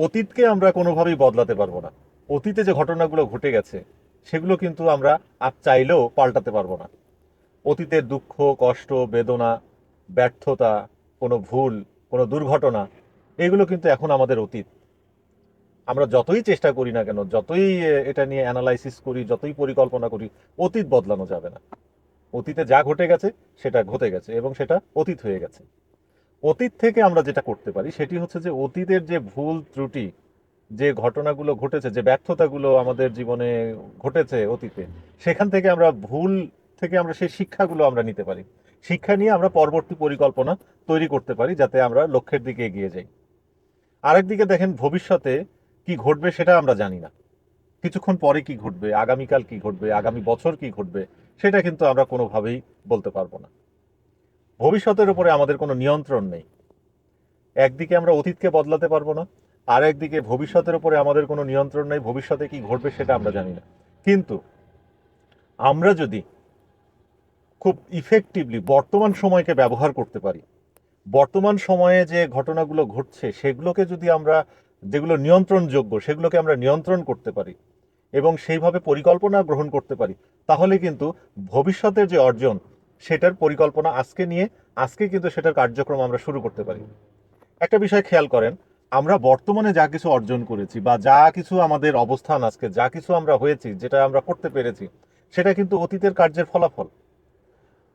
অতীতকে আমরা কোনোভাবেই বদলাতে পারবো না। অতীতে যে ঘটনাগুলো ঘটে গেছে সেগুলো কিন্তু আমরা আর চাইলেও পাল্টাতে পারবো না। অতীতের দুঃখ, কষ্ট, বেদনা, ব্যর্থতা, কোনো ভুল, কোনো দুর্ঘটনা, এগুলো কিন্তু এখন আমাদের অতীত। আমরা যতই চেষ্টা করি না কেন, যতই এটা নিয়ে অ্যানালাইসিস করি, যতই পরিকল্পনা করি, অতীত বদলানো যাবে না। অতীতে যা ঘটে গেছে সেটা ঘটে গেছে এবং সেটা অতীত হয়ে গেছে। অতীত থেকে আমরা যেটা করতে পারি সেটি হচ্ছে যে অতীতের যে ভুল ত্রুটি, যে ঘটনাগুলো ঘটেছে, যে ব্যর্থতাগুলো আমাদের জীবনে ঘটেছে অতীতে, সেখান থেকে আমরা ভুল থেকে আমরা সেই শিক্ষাগুলো আমরা নিতে পারি। শিক্ষা নিয়ে আমরা পরবর্তী পরিকল্পনা তৈরি করতে পারি যাতে আমরা লক্ষ্যের দিকে এগিয়ে যাই। আরেকদিকে দেখেন, ভবিষ্যতে কি ঘটবে সেটা আমরা জানি না। কিছুক্ষণ পরে কি ঘটবে, আগামীকাল কি ঘটবে, আগামী বছর কি ঘটবে, সেটা কিন্তু আমরা কোনোভাবেই বলতে পারবো না। ভবিষ্যতের উপরে আমাদের কোনো নিয়ন্ত্রণ নেই। একদিকে আমরা অতীতকে বদলাতে পারবো না, আর একদিকে ভবিষ্যতের উপরে আমাদের কোনো নিয়ন্ত্রণ নেই, ভবিষ্যতে কি ঘটবে সেটা আমরা জানি না। কিন্তু আমরা যদি খুব ইফেক্টিভলি বর্তমান সময়কে ব্যবহার করতে পারি, বর্তমান সময়ে যে ঘটনাগুলো ঘটছে সেগুলোকে যদি আমরা, যেগুলো নিয়ন্ত্রণযোগ্য সেগুলোকে আমরা নিয়ন্ত্রণ করতে পারি এবং সেইভাবে পরিকল্পনা গ্রহণ করতে পারি, তাহলে কিন্তু ভবিষ্যতের যে অর্জন সেটার পরিকল্পনা আজকে নিয়ে আজকে কিন্তু সেটার কার্যক্রম আমরা শুরু করতে পারি। একটা বিষয় খেয়াল করেন, আমরা বর্তমানে যা কিছু অর্জন করেছি বা যা কিছু আমাদের অবস্থান আজকে, যা কিছু আমরা হয়েছি, যেটা আমরা করতে পেরেছি, সেটা কিন্তু অতীতের কার্যের ফলাফল।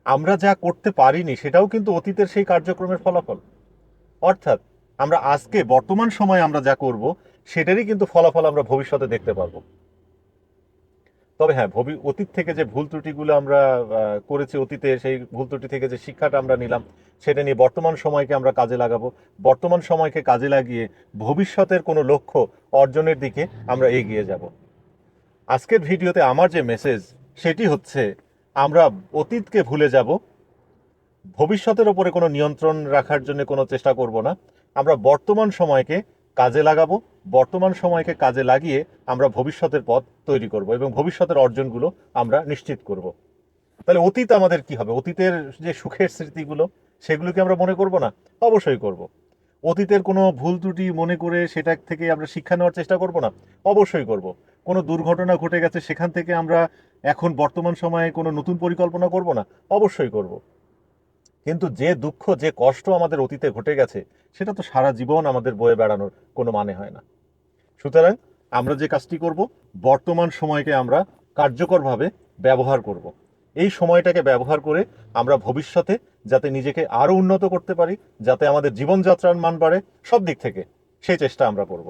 আমরা যা করতে পারিনি সেটাও কিন্তু অতীতের সেই কার্যক্রমের ফলাফল। অর্থাৎ আমরা আজকে বর্তমান সময়ে আমরা যা করব সেটারই কিন্তু ফলাফল আমরা ভবিষ্যতে দেখতে পারবো। তবে হ্যাঁ, অতীত থেকে যে ভুল ত্রুটিগুলো আমরা করেছি অতীতে, সেই ভুল ত্রুটি থেকে যে শিক্ষাটা আমরা নিলাম সেটা নিয়ে বর্তমান সময়কে আমরা কাজে লাগাবো। বর্তমান সময়কে কাজে লাগিয়ে ভবিষ্যতের কোনো লক্ষ্য অর্জনের দিকে আমরা এগিয়ে যাব। আজকের ভিডিওতে আমার যে মেসেজ সেটি হচ্ছে, আমরা অতীতকে ভুলে যাব, ভবিষ্যতের ওপরে কোনো নিয়ন্ত্রণ রাখার জন্য কোনো চেষ্টা করব না। আমরা বর্তমান সময়কে কাজে লাগাবো, বর্তমান সময়কে কাজে লাগিয়ে আমরা ভবিষ্যতের পথ তৈরি করব এবং ভবিষ্যতের অর্জনগুলো আমরা নিশ্চিত করব। তাহলে অতীত আমাদের কি হবে? অতীতের যে সুখের স্মৃতিগুলো সেগুলোকে আমরা মনে করব না? অবশ্যই করব। অতীতের কোনো ভুল ত্রুটি মনে করে সেটা থেকে আমরা শিক্ষা নেওয়ার চেষ্টা করব না? অবশ্যই করব। কোনো দুর্ঘটনা ঘটে গেছে সেখান থেকে আমরা এখন বর্তমান সময়ে কোনো নতুন পরিকল্পনা করব না? অবশ্যই করব। কিন্তু যে দুঃখ, যে কষ্ট আমাদের অতীতে ঘটে গেছে সেটা তো সারা জীবন আমাদের বয়ে বেড়ানোর কোনো মানে হয় না। সুতরাং আমরা যে কাজটি করব, বর্তমান সময়কে আমরা কার্যকরভাবে ব্যবহার করব। এই সময়টাকে ব্যবহার করে আমরা ভবিষ্যতে যাতে নিজেকে আরও উন্নত করতে পারি, যাতে আমাদের জীবনযাত্রার মান বাড়ে, সব দিক থেকে সেই চেষ্টা আমরা করব।